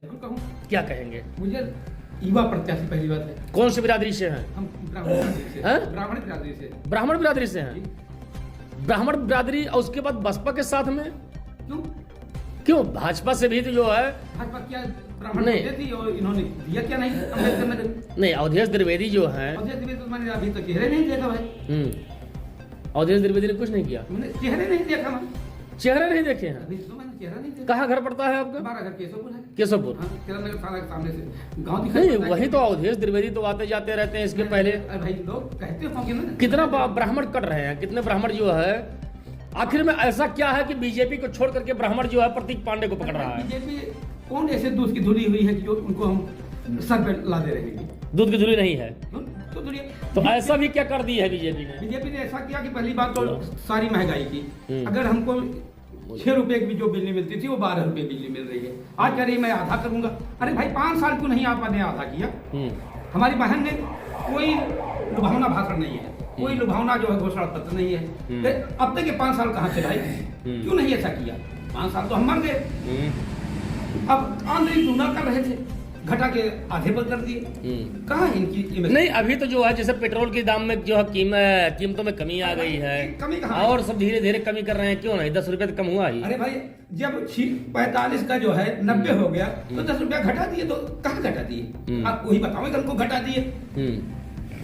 बिल्कुल कहूँ। क्या कहेंगे? मुझे युवा प्रत्याशी पहली बात है। कौन सी बिरादरी से हैं? हम ब्राह्मण बिरादरी से। हैं? ब्राह्मण बिरादरी से। ब्राह्मण बिरादरी से हैं। ब्राह्मण बिरादरी और उसके बाद बसपा के साथ में क्यों? क्यों? भाजपा से भी तो जो है भाजपा क्या ब्राह्मण नहीं। होते थी और इन्होंने दिया क्या नहीं अम्बेडकर ने? नहीं, अवधेश द्विवेदी जो है और जैसे भी तो मैंने अभी तो चेहरे नहीं देखा भाई। अवधेश द्विवेदी ने कुछ नहीं किया। मैंने चेहरे नहीं देखा मैं। चेहरे नहीं देखे हैं। अभी तो मैंने चेहरा नहीं देखा। कहाँ घर पड़ता है आपका? हमारा घर केशवपुर है। केशवपुर। हाँ, किरण नगर थाना के सामने से गांव दिखाई नहीं, पड़ता है। वही तो अवधेश द्विवेदी तो आते जाते रहते हैं इसके पहले। अरे भाई लोग कहते होंगे ना। कितना ब्राह्मण कट रहे हैं, कितने ब्राह्मण जो है आखिर में ऐसा क्या है कि बीजेपी को छोड़ करके ब्राह्मण जो है प्रतीक पांडे को पकड़ रहा है? बीजेपी कौन ऐसे दूध की धुली हुई है कि जो उनको हम सर पे ला दे रहेंगे? दूध की धुली नहीं है तो धुली तो ऐसा भी क्या कर दी है बीजेपी ने? बीजेपी ने ऐसा किया कि पहली बात तो सारी महंगाई की। अगर हमको 6 रुपए की भी जो बिजली मिलती थी वो 12 रुपए बिजली मिल रही है। आज कह रही मैं आधा करूंगा। अरे भाई 5 साल क्यों नहीं आपने आधा किया? हमारी बहन ने कोई लुभावना भाषण नहीं है, कोई लुभावना जो है घोषणा पत्र नहीं है। तो अब तक के 5 साल कहाँ से भाई? क्यों नहीं ऐसा किया? 5 साल तो हम मर गए। अब आंदोलन दूना कर रहे थे, घटा के आधे पर कर दिए। कहाँ है इनकी? नहीं, अभी तो जो है जैसे पेट्रोल के दाम में जो है कीमतों में कमी आ गई है। कमी कहाँ? और सब धीरे धीरे कमी कर रहे हैं, क्यों नहीं? 10 रुपए तो कम हुआ ही। अरे भाई जब 45 का जो है 90 हो गया तो 10 रुपया घटा दिए। तो कहाँ घटा दिए? आप वही बताओ हमको घटा दिए।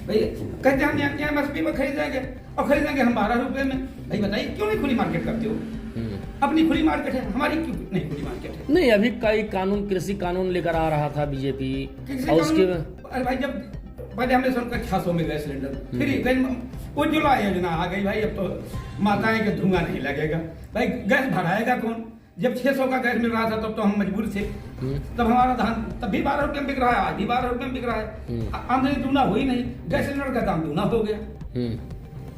भाई कहते हम यहाँ एमएसपी में खरीदेंगे और खरीदेंगे हम 12 रुपए में। भाई बताइए क्यों नहीं खुली मार्केट करते हो? अपनी खुली मार्केट है, हमारी क्यों नहीं खुली मार्केट है? नहीं, अभी कई कानून, कृषि कानून लेकर आ रहा था बीजेपी और उसके अरे भाई जब पहले हमने सुनकर 600 में गैस सिलेंडर, फिर उज्ज्वला योजना आ गई। भाई अब तो माताएं के धुआं नहीं लगेगा। भाई गैस भराएगा कौन? जब 600 का गैस मिल रहा था तब तो हम मजबूर थे। तब हमारा धान तब भी 12 रुपये में बिक रहा है, आज भी 12 रुपये में बिक रहा है। आमदनी दूना हो ही नहीं, गैस सिलेंडर का दाम दूना हो गया।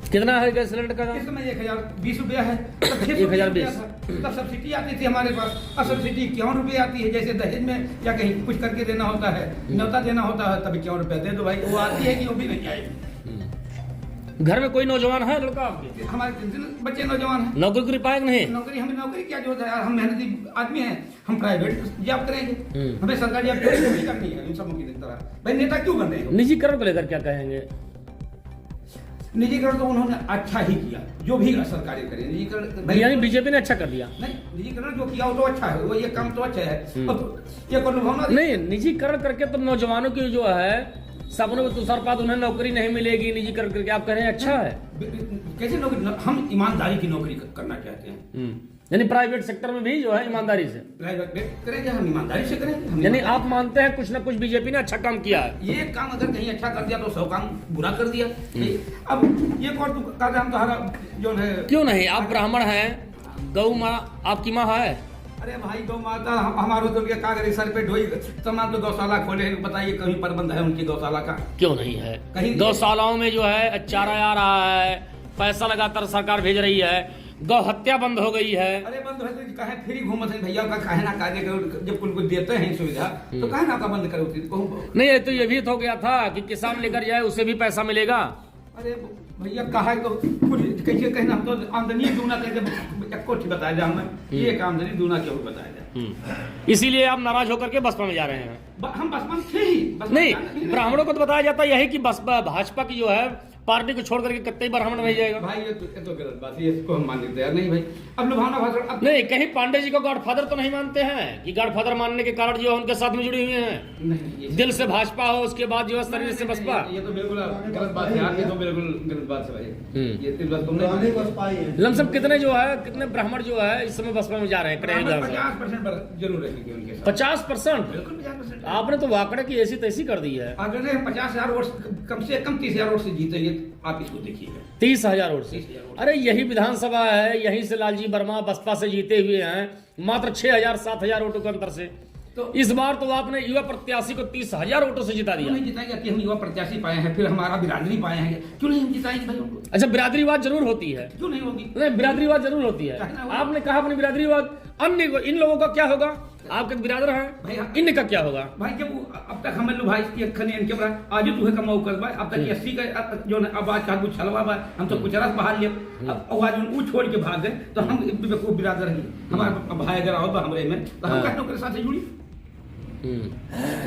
कितना है गैस सिलेंडर का दाम? इस समय 1020 रुपया है। तब 1020 तब सब्सिडी आती थी हमारे पास। अब सब्सिडी 51 रुपये आती है। जैसे दहेज में या कहीं कुछ करके देना होता है, न्योता देना होता है, तब 51 रुपया दे दो भाई। वो आती है कि वो भी नहीं आएगी। घर में कोई नौजवान है लड़का आपके? हमारे 3 बच्चे नौजवान हैं। नौकरी पाए नहीं? नौकरी हमें नौकरी क्या जरूरत है यार? हम मेहनती आदमी हैं, हम प्राइवेट जॉब करेंगे। हमें सरकारी जॉब नहीं करनी है इन सबों की तरह। भाई नेता क्यों बन रहे हो? निजीकरण को लेकर क्या कहेंगे? निजीकरण तो उन्होंने अच्छा ही किया, जो भी सरकारें करें निजीकरण। यानी बीजेपी ने अच्छा कर दिया? नहीं, निजीकरण जो किया वो तो अच्छा है, वो ये काम तो अच्छा है। ये कोई लुभावना नहीं, निजीकरण करके तो नौजवानों की जो है सपनों में तुषारपात, उन्हें नौकरी नहीं मिलेगी निजीकरण करके, आप कह रहे हैं अच्छा है? कैसे नौकरी? हम ईमानदारी की नौकरी करना चाहते हैं। यानी प्राइवेट सेक्टर में भी जो है ईमानदारी से प्राइवेट करेंगे, हम ईमानदारी से करेंगे। यानी आप मानते हैं कुछ ना कुछ बीजेपी ने अच्छा काम किया है? ये काम अगर कहीं अच्छा कर दिया तो 100 काम बुरा कर दिया। अब ये कौन का काम तुम्हारा जो है? क्यों नहीं? आप ब्राह्मण हैं, गौ माँ आपकी माँ है? अरे भाई गौ माता हमारे तो क्या कागज सर पे ढोई तमाम तो गौशाला खोले। बताइए कहीं प्रबंध है उनकी गौशाला का? क्यों नहीं है? कहीं गौशालाओं में जो है चारा आ रहा है, पैसा लगातार सरकार भेज रही है, गौ हत्या बंद हो गई है। अरे बंद हो तो कहे फ्री घूमत है भैया का, कहे ना कार्य करो। जब कुछ देते हैं सुविधा तो कहे ना का बंद करो? नहीं, तो ये भी तो हो गया था कि किसान लेकर जाए उसे भी पैसा मिलेगा। अरे भैया कहा तो कुछ कैसे कहना, हम तो आमदनी दूना कैसे बताया जाए? हमें ये आमदनी दूना क्यों बताया जाए? इसीलिए आप नाराज होकर के बसपा में जा रहे हैं? हम बसपा में थे ही। नहीं, ब्राह्मणों को तो बताया जाता है यही कि बसपा भाजपा की जो है पार्टी को छोड़ करके कितने ब्राह्मण नहीं जाएगा। भाई ये तो गलत बात है, इसको हम मानने तैयार नहीं। भाई अब लुभावना भाषण नहीं, कहीं पांडे जी को गॉडफादर तो नहीं मानते हैं कि गॉडफादर मानने के कारण जो है उनके साथ में जुड़ी हुई हैं? नहीं, दिल से भाजपा हो, उसके बाद जो है शरीर से बसपा। ये तो बिल्कुल गलत बात है यार, ये तो बिल्कुल गलत बात है भाई। ये इस बात को नहीं। लमसम कितने जो है कितने ब्राह्मण जो है इस समय बसपा में जा रहे हैं? 50% जरूर रहेंगे उनके साथ। 50%? बिल्कुल 50%। आपने तो वाकड़े की ऐसी तैसी कर दी है। अगर 50,000 वोट कम से कम 30,000 वोट से जीतेंगे, आप इसको देखिएगा। 30,000 वोट से? अरे यही विधानसभा है, यहीं से लालजी वर्मा बसपा से जीते हुए हैं मात्र 6,000 7,000 वोटों के अंतर से। तो इस बार तो आपने युवा प्रत्याशी को 30,000 वोटों से जिता दिया। नहीं जिताएंगे कि हम युवा प्रत्याशी पाए हैं, फिर हमारा बिरादरी पाए हैं, क्यों नहीं हम जिताएंगे भाई उनको? अच्छा, बिरादरीवाद जरूर होती है? क्यों नहीं होगी? नहीं, बिरादरीवाद जरूर होती है। आपने कहा अपनी बिरादरीवाद, अन्य इन लोगों का क्या होगा? आपके बिरादर हैं, इनका क्या होगा? भाई जब अब तक हमें लो भाई इनके आज तुहे कमाऊ कर भाई, अब तक 80 का जो आवाज का कुछ छलवा भाई, हम तो कुछ रस बहाल लिया। अब आवाज वो छोड़ के भाग गए तो हम बेवकूफ बिरादर हैं। हमारे भाई अगर आओ हमारे में तो हम कहते के साथ जुड़ी।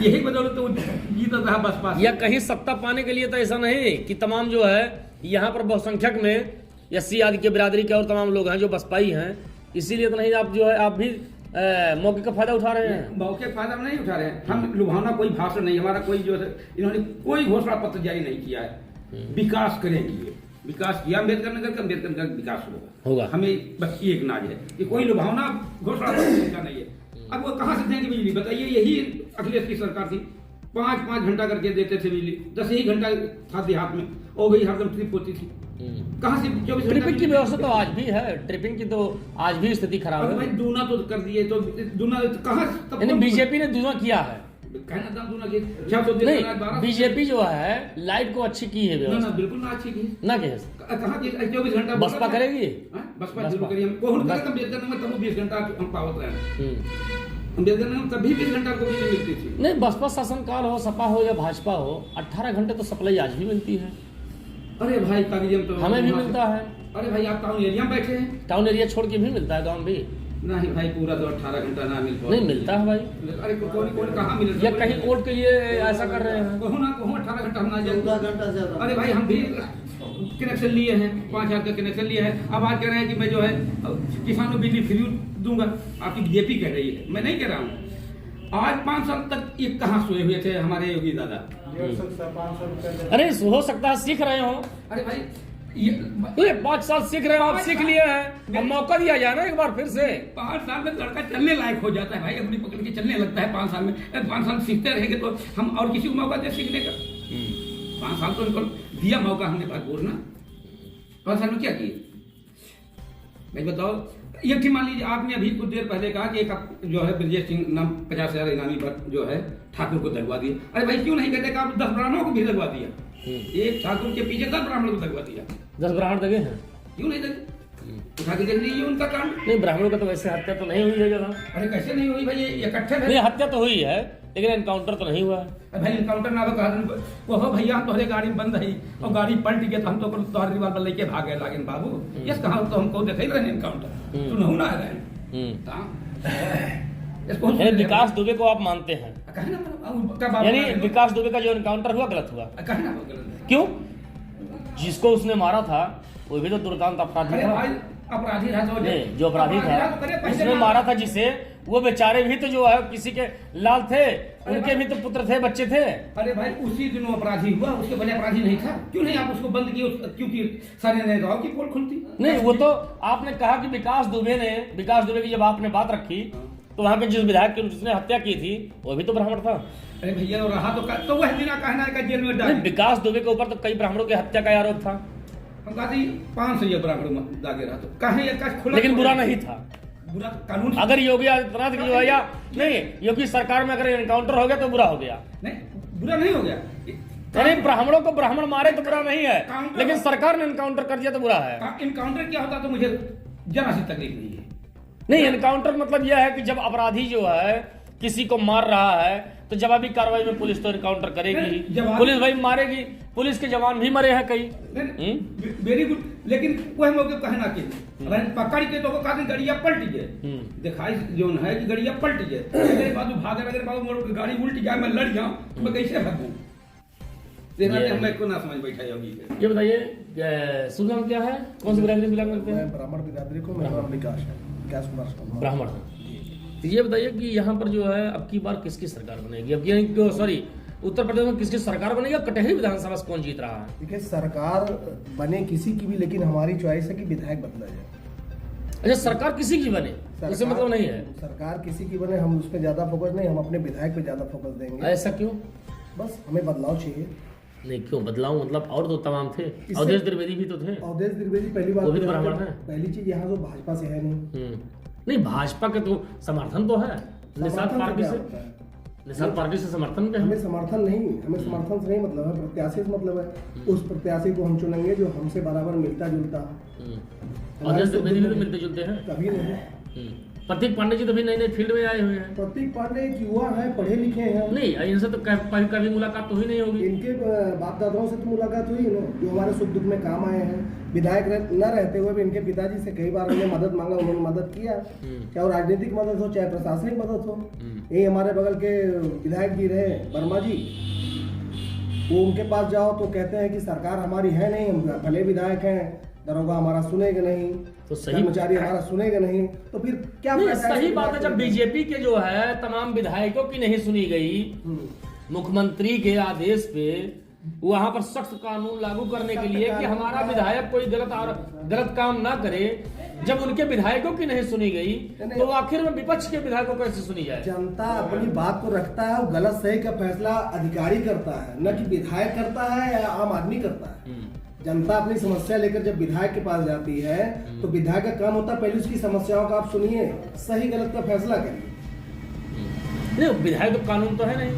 यही बदौलत तो जीता रहा बसपा से। या कहीं सत्ता पाने के लिए तो ऐसा नहीं कि तमाम जो है यहाँ पर बहुसंख्यक में एससी आदि के बिरादरी के और तमाम लोग हैं जो बसपाई हैं, इसीलिए तो नहीं आप जो है आप भी मौके का फायदा उठा रहे हैं। मौके का फायदा नहीं उठा रहे हैं हम, लुभावना कोई भाषण नहीं, हमारा कोई जो है इन्होंने कोई घोषणा पत्र जारी नहीं किया है। विकास करेंगे, विकास किया अम्बेडकर नगर का, अम्बेडकर नगर विकास होगा। हमें बस एक नाज है कि कोई लुभावना घोषणा पत्र का नहीं है। अब वो कहाँ से देंगे बिजली बताइए? यही अखिलेश की सरकार थी, 5-5 घंटा करके देते थे बिजली, 10 ही घंटा था देहात में, और वही हरदम ट्रिप होती थी। कहाँ से 24 घंटा? ट्रिपिंग की व्यवस्था तो आज भी है, ट्रिपिंग की तो आज भी स्थिति खराब है। भाई दूना तो कर दिए, तो दूना कहाँ? बीजेपी ने दूना किया है, कहना था दूना किया, 600 नहीं बीजेपी जो है लाइट को अच्छी की है व्यवस्था। ना बिल्कुल ना अच्छी की ना के कहाँ की 24 घंटा बसपा करेगी, बसपा जरूर करिए। कौन करेगा? अम्बेडकर में तब 20 घंटा हम पावत रहे, अम्बेडकर में तभी 20 घंटा को बिजली मिलती थी। नहीं बसपा शासनकाल हो, सपा हो या भाजपा हो, 18 घंटे तो सप्लाई आज भी मिलती है। अरे भाई कागज तो हमें भी मिलता है। अरे भाई आप टाउन एरिया में बैठे हैं, टाउन एरिया छोड़ के भी मिलता है, गाँव भी नहीं भाई पूरा तो 18 घंटा ना मिल पाता। नहीं मिलता है भाई। अरे कौन कहाँ मिल या कहीं वोट के लिए ऐसा कर रहे हैं? कहूँ ना कहूँ 18 घंटा हम ना जाए। अरे भाई हम भी कनेक्शन लिए हैं, 5000 का कनेक्शन लिया है। अब आज कह रहे हैं कि मैं जो है किसानों को बिजली फ्री दूंगा, आपकी बीजेपी कह रही है, मैं नहीं कह रहा हूँ। आज 5 साल तक ये कहाँ सोए हुए थे हमारे योगी दादा? अरे हो सकता है सीख रहे हो। अरे भाई ये 5 साल सीख रहे हो, आप सीख लिए हैं, अब मौका दिया जाए ना एक बार फिर से। 5 साल में लड़का चलने लायक हो जाता है भाई, अपनी पकड़ के चलने लगता है 5 साल में। 5 साल सीखते रहेंगे तो हम और किसी को मौका दे सीखने का? 5 साल तो इनको दिया मौका हमने, बात बोलना 5 साल में क्या किए भाई बताओ? ये कि मान लीजिए आपने अभी कुछ देर पहले कहा कि एक जो है ब्रजेश सिंह नाम 50,000 इनामी जो है ठाकुर को दगवा दिया। अरे भाई क्यों नहीं कहते कि आप 10 ब्राह्मणों को भी दगवा दिया? एक ठाकुर के पीछे 10 ब्राह्मणों को दगवा दिया। 10 ब्राह्मण दगे हैं, क्यों नहीं दगे? उठा के देख लीजिए उनका काम। नहीं ब्राह्मणों का तो वैसे हत्या तो नहीं हुई है जरा। अरे कैसे नहीं हुई भाई? ये इकट्ठे नहीं हत्या तो हुई है लेकिन एनकाउंटर तो नहीं हुआ है। भाई एनकाउंटर ना हो भैया, तुम्हारे गाड़ी बंद है और गाड़ी पलट गई तो हम तो तुम्हारे रिवाल्वर लेके भागे लागेन बाबू। ये कहा तो हमको देखे रहे एनकाउंटर, तू नहीं ना रहे। विकास दुबे को आप मानते हैं? यानी विकास दुबे का जो एनकाउंटर हुआ गलत हुआ? क्यों? जिसको उसने मारा था वो भी तो दुर्दांत अपराधी था। अपराधी था तो जो अपराधी था उसने मारा था जिसे, वो बेचारे भी तो जो है किसी के लाल थे, उनके भी तो पुत्र थे, बच्चे थे। अरे भाई उसी दिनों अपराधी हुआ, उसके पहले अपराधी नहीं था। क्यों नहीं आप उसको बंद किए? क्योंकि सारे नेताओं की पोल खुलती नहीं। वो तो आपने कहा कि विकास दुबे की जब आपने बात रखी तो वहाँ के जिस विधायक की जिसने हत्या की थी वो भी तो ब्राह्मण था। अरे भैया रहा तो वह बिना कहना है जेल में डाल। विकास दुबे के ऊपर तो कई ब्राह्मणों की हत्या का आरोप था। हम कहते 500 ब्राह्मण दागे रहा तो कहे, लेकिन बुरा नहीं था। बुरा कानून अगर योगी आदित्यनाथ की जो है या नहीं योगी सरकार में अगर एनकाउंटर हो गया तो बुरा हो गया? नहीं बुरा नहीं हो गया। अरे ब्राह्मणों को ब्राह्मण मारे तो बुरा नहीं है, लेकिन सरकार ने एनकाउंटर कर दिया तो बुरा है। एनकाउंटर क्या होता तो मुझे जरा सी तकलीफ नहीं है। नहीं एनकाउंटर मतलब यह है कि जब अपराधी जो है किसी को मार रहा है तो जवाबी कार्रवाई में पुलिस तो एनकाउंटर करेगी, पुलिस भाई मारेगी। पुलिस के जवान भी मरे हैं कई। वेरी गुड, लेकिन वह मौके कहना कि पकड़ के तो कहा गड़िया पलट गए, दिखाई जो है कि गड़िया पलट गए, मेरे बाबू भागे, अगर बाबू मोड़ गाड़ी उल्ट जाए मैं लड़ जाऊं तो मैं कैसे भागूं? मैं को ना समझ बैठा योगी। ये बताइए शुभ नाम क्या है, कौन सी बिरादरी बिलोंग करते हैं? ब्राह्मण बिरादरी को। मेरा नाम विकास है, विकास कुमार ब्राह्मण। तो ये बताइए कि यहाँ पर जो है अब की बार किसकी सरकार बनेगी? अब ये सॉरी उत्तर प्रदेश में किसकी सरकार बनेगी? कटहरी विधानसभा से कौन जीत रहा है? देखिए सरकार बने किसी की भी, लेकिन हमारी चॉइस है कि विधायक बदला जाए। अच्छा सरकार किसी की बने उससे मतलब नहीं है? सरकार किसी की बने हम उस पर ज्यादा फोकस नहीं, हम अपने विधायक पे ज्यादा फोकस देंगे। ऐसा क्यों? बस हमें बदलाव चाहिए। नहीं क्यों बदलाव? मतलब और तो तमाम थे, अवधेश द्विवेदी भी तो थे। अवधेश द्विवेदी पहली बात, वो भी ब्राह्मण है। पहली चीज यहाँ तो भाजपा से है नहीं भाजपा के तो समर्थन तो है निषाद पार्टी से, निषाद पार्टी से समर्थन पे। हमें समर्थन नहीं, हमें समर्थन से नहीं मतलब है, प्रत्याशी से मतलब है। उस प्रत्याशी को हम चुनेंगे जो हमसे बराबर मिलता जुलता। अवधेश द्विवेदी भी तो मिलते जुलते हैं। कभी नहीं। प्रतीक पांडे जी तो भी नए नए फील्ड में आए हुए हैं। प्रतीक पांडे एक युवा है, पढ़े लिखे हैं। नहीं इनसे तो कभी मुलाकात तो हुई नहीं होगी। इनके बाप दादाओं से तो मुलाकात हुई ना, जो हमारे सुख दुख में काम आए हैं। विधायक न रहते हुए भी इनके पिताजी से कई बार हमने मदद मांगा, उन्होंने मदद किया, चाहे वो राजनीतिक मदद हो चाहे प्रशासनिक मदद हो। यही हमारे बगल के विधायक जी रहे वर्मा जी, वो उनके पास जाओ तो कहते हैं कि सरकार हमारी है नहीं, हम भले विधायक हैं, दरोगा हमारा सुनेगा नहीं, तो सही कर्मचारी हमारा सुनेगा नहीं, तो फिर क्या नहीं, फायदा है सही इस बात है। जब बीजेपी के जो है तमाम विधायकों की नहीं सुनी गई मुख्यमंत्री के आदेश पे, वहां पर सख्त कानून लागू करने के लिए कि हमारा विधायक कोई गलत काम ना करे, जब उनके विधायकों की नहीं सुनी गई तो आखिर में विपक्ष के विधायकों को कैसे सुनी जाए? जनता अपनी बात को रखता है, वो गलत सही का फैसला अधिकारी करता है, न कि विधायक करता है या आम आदमी करता है। जनता अपनी समस्या लेकर जब विधायक के पास जाती है तो विधायक का काम होता है पहले उसकी समस्याओं का आप सुनिए, सही गलत का फैसला करिए। विधायक तो कानून तो है नहीं,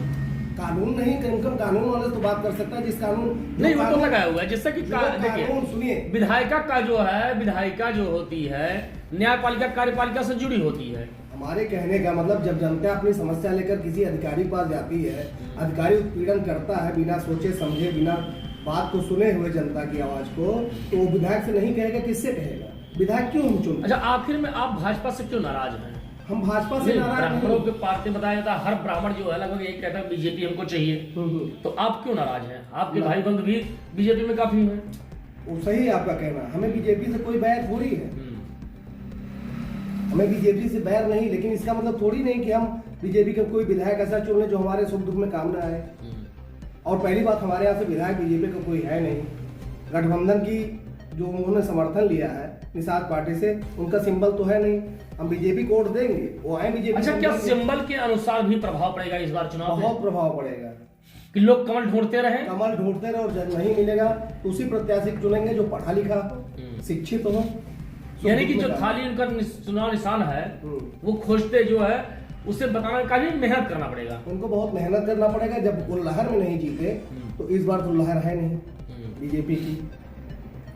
कानून नहीं, कम कानून वाले तो बात कर सकता है जिस कानून नहीं वो तो लगाया हुआ है, जिससे कि कानून सुनिए, विधायिका का जो है, विधायिका जो होती है न्यायपालिका कार्यपालिका से जुड़ी होती है। हमारे कहने का मतलब जब जनता अपनी समस्या लेकर किसी अधिकारी के पास जाती है, अधिकारी उत्पीड़न करता है बिना सोचे समझे, बिना बात को सुने हुए जनता की आवाज को, तो वो विधायक से नहीं कहेगा, किससे कहेगा? विधायक क्यों हम चुनते? अच्छा, आखिर में आप भाजपा से क्यों नाराज हैं? हम भाजपा से नाराज ब्राह्मणों के पार्टी बताया जाता है, हर ब्राह्मण जो है लगभग यही कहता है बीजेपी हमको चाहिए, तो आप क्यों नाराज हैं? आपके भाई बंधु भी बीजेपी में काफी हैं। वो सही है आपका कहना, हमें बीजेपी से कोई बैर थोड़ी है, हमें बीजेपी से बैर नहीं, लेकिन इसका मतलब थोड़ी नहीं कि हम बीजेपी का कोई विधायक ऐसा चुन लें जो हमारे सुख दुख में काम ना आए। और पहली बात, हमारे यहाँ से विधायक बीजेपी का कोई है नहीं, गठबंधन की जो उन्होंने समर्थन लिया है निषाद पार्टी से, उनका सिंबल तो है नहीं, हम बीजेपी को वोट देंगे, वो आए बीजेपी। अच्छा, क्या सिंबल के अनुसार भी प्रभाव पड़ेगा इस बार चुनाव में? बहुत प्रभाव पड़ेगा कि लोग कमल ढूंढते रहे, कमल ढूंढते रहे, और जब नहीं मिलेगा तो उसी प्रत्याशी को चुनेंगे जो पढ़ा लिखा हो, शिक्षित हो। यानी कि जो खाली उनका चुनाव निशान है वो खोजते जो है उसे बताने का भी मेहनत करना पड़ेगा, उनको बहुत मेहनत करना पड़ेगा। जब वो लहर में नहीं जीते तो इस बार तो लहर है नहीं बीजेपी की,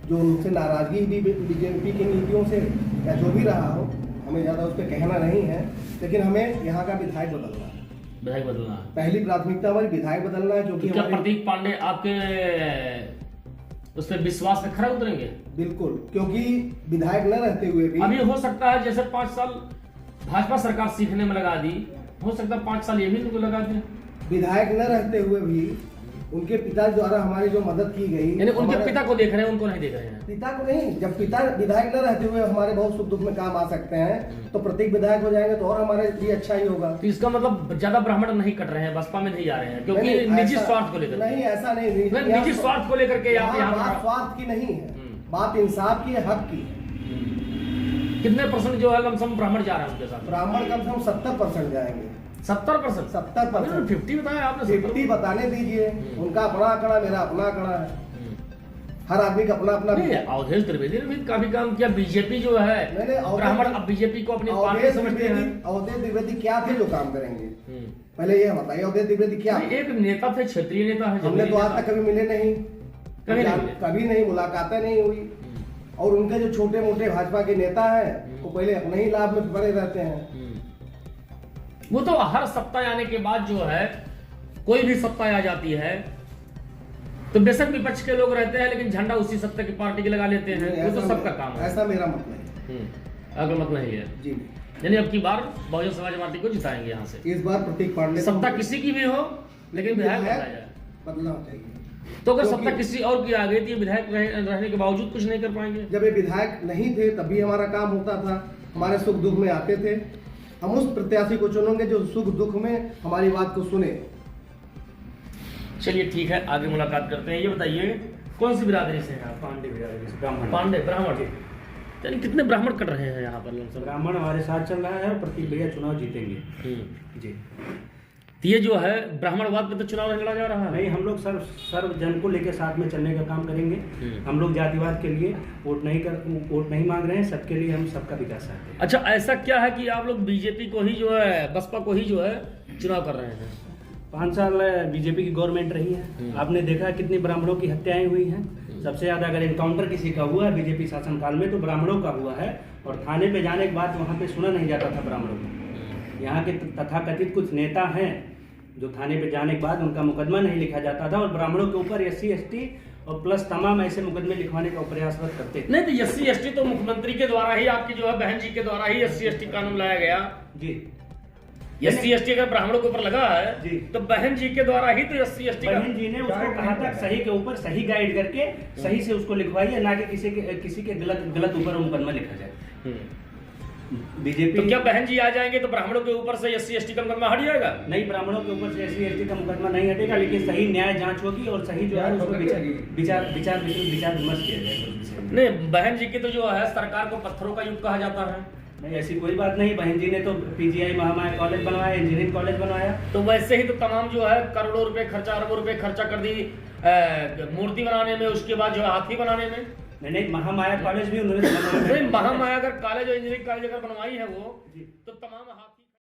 जो उनसे नाराजगी भी बीजेपी की नीतियों से या जो भी रहा हो, हमें ज्यादा उस पर कहना नहीं है, लेकिन हमें यहाँ का विधायक बदलना है, विधायक बदलना है। पहली प्राथमिकता हमारी विधायक बदलना है, क्योंकि क्या प्रतीक पांडे आपके उस पर विश्वास पे खरा उतरेंगे? बिल्कुल, क्योंकि विधायक न रहते हुए भी अभी हो सकता है जैसे 5 साल भाजपा सरकार सीखने में लगा दी, हो सकता है 5 साल ये भी उनको लगा दे। विधायक न रहते हुए भी उनके पिता द्वारा हमारी जो मदद की गई, यानी उनके पिता को देख रहे हैं, उनको नहीं देख रहे हैं। पिता को नहीं, जब पिता विधायक न रहते हुए हमारे बहुत सुख दुख में काम आ सकते हैं, तो प्रत्येक विधायक हो जाएंगे तो और हमारे लिए अच्छा ही होगा। तो इसका मतलब ज्यादा ब्राह्मण नहीं कट रहे हैं, बसपा में नहीं जा रहे हैं, क्योंकि निजी स्वार्थ को लेकर। नहीं, ऐसा नहीं, निजी स्वार्थ को लेकर के आप बात स्वार्थ की नहीं है, बात इंसाफ की है, हक की है। कितने परसेंट जो है लमसम ब्राह्मण जा रहे हैं उनके साथ? ब्राह्मण कम से कम 70% जाएंगे। 70%? 70%? 50 बताया आपने। 50 बताने दीजिए, उनका अपना आंकड़ा, मेरा अपना आंकड़ा है, हर आदमी का अपना अपना। अवधेश त्रिवेदी ने भी काफी काम किया, बीजेपी जो है ब्राह्मण अब बीजेपी को अपनी पार्टी समझते हैं। अवधेश त्रिवेदी क्या थे जो काम करेंगे? पहले ये बताइए, अवधेश त्रिवेदी क्या? एक नेता थे, क्षेत्रीय नेता है, हमने तो आज तक कभी मिले नहीं, कभी नहीं, मुलाकातें नहीं हुई। और उनके जो छोटे मोटे भाजपा के नेता हैं वो पहले अपने ही लाभ में पड़े रहते हैं। वो तो हर सत्ता आने के बाद जो है, कोई भी सत्ता आ जाती है तो बेशक विपक्ष के लोग रहते हैं, लेकिन झंडा उसी सत्ता की पार्टी के लगा लेते हैं, वो तो सबका काम है। ऐसा मेरा मतलब है। अगर मतलब नहीं है जी, यानी अब की बार बहुजन समाज पार्टी को जिताएंगे यहाँ से। इस बार प्रतीक पांडे, सत्ता किसी की भी हो लेकिन विधायक बदलना चाहिए। तो अगर सत्ता किसी और की आ गई तो ये विधायक रहने के बावजूद कुछ नहीं कर पाएंगे। जब ये विधायक नहीं थे तभी हमारा काम होता था, हमारे सुख दुख में आते थे। हम उस प्रत्याशी को चुनेंगे जो सुख दुख में हमारी बात को सुने। चलिए ठीक है, आगे मुलाकात करते हैं। ये बताइए कौन सी बिरादरी से हैं आप? पांडे बिरादरी से, ब्राह्मण। पांडे ब्राह्मण। यानी कितने ब्राह्मण कट रहे हैं यहाँ पर? ब्राह्मण हमारे साथ चल रहा है और प्रतीक भैया चुनाव जीतेंगे जी। ये जो है ब्राह्मणवाद पे तो चुनाव नहीं लड़ा जा रहा है? नहीं, हम लोग सर्व जन को लेकर साथ में चलने का काम करेंगे। हम लोग जातिवाद के लिए वोट नहीं मांग रहे हैं, सबके लिए हम सबका विकास चाहते हैं। अच्छा, ऐसा क्या है कि आप लोग बीजेपी को ही जो है, बसपा को ही जो है चुनाव कर रहे हैं? 5 साल बीजेपी की गवर्नमेंट रही है, आपने देखा कितनी ब्राह्मणों की हत्याएं हुई हैं। सबसे ज्यादा अगर इनकाउंटर किसी का हुआ है बीजेपी शासनकाल में तो ब्राह्मणों का हुआ है, और थाने पे जाने के बाद वहाँ पे सुना नहीं जाता था ब्राह्मणों को। यहाँ के तथाकथित कुछ नेता हैं जो थाने पे जाने के बाद उनका मुकदमा नहीं लिखा जाता था, और ब्राह्मणों के ऊपर SC ST और प्लस तमाम ऐसे मुकदमे लिखवाने का प्रयासरत करते थे। नहीं तो SC/ST तो मुख्यमंत्री के द्वारा ही, आपकी जो है बहन जी के द्वारा ही SC/ST कानून लाया गया। जी SC/ST अगर ब्राह्मणों के ऊपर लगा है जी। तो बहन जी के द्वारा ही तो SC/ST का। बहन जी ने उसको कहा था सही के ऊपर सही गाइड करके सही से उसको लिखवाइए, ना कि किसी के गलत ऊपर मुकदमा लिखा जाए। बीजेपी तो क्या बहन जी आ जाएंगे तो ब्राह्मणों के ऊपर से SC/ST का मुकदमा हट जाएगा? नहीं, ब्राह्मणों के ऊपर से SC/ST का मुकदमा नहीं हटेगा, लेकिन सही न्याय जांच होगी और सही जो है उसको विचार विमर्श किया जाएगा। नहीं, बहन जी की तो जो है सरकार को पत्थरों का युग कहा जाता है। नहीं, ऐसी कोई बात नहीं। बहन जी ने तो PGI महामाया कॉलेज बनवाया, इंजीनियरिंग कॉलेज बनवाया। तो वैसे ही तो तमाम जो है करोड़ों रुपए खर्चा, अरबों रुपए खर्चा कर दी मूर्ति बनाने में, उसके बाद जो है हाथी बनाने में। नहीं, महामाया कॉलेज भी उन्होंने बनवाया। महामाया अगर कॉलेज और इंजीनियरिंग कॉलेज अगर बनवाई है वो, तो तमाम हाथ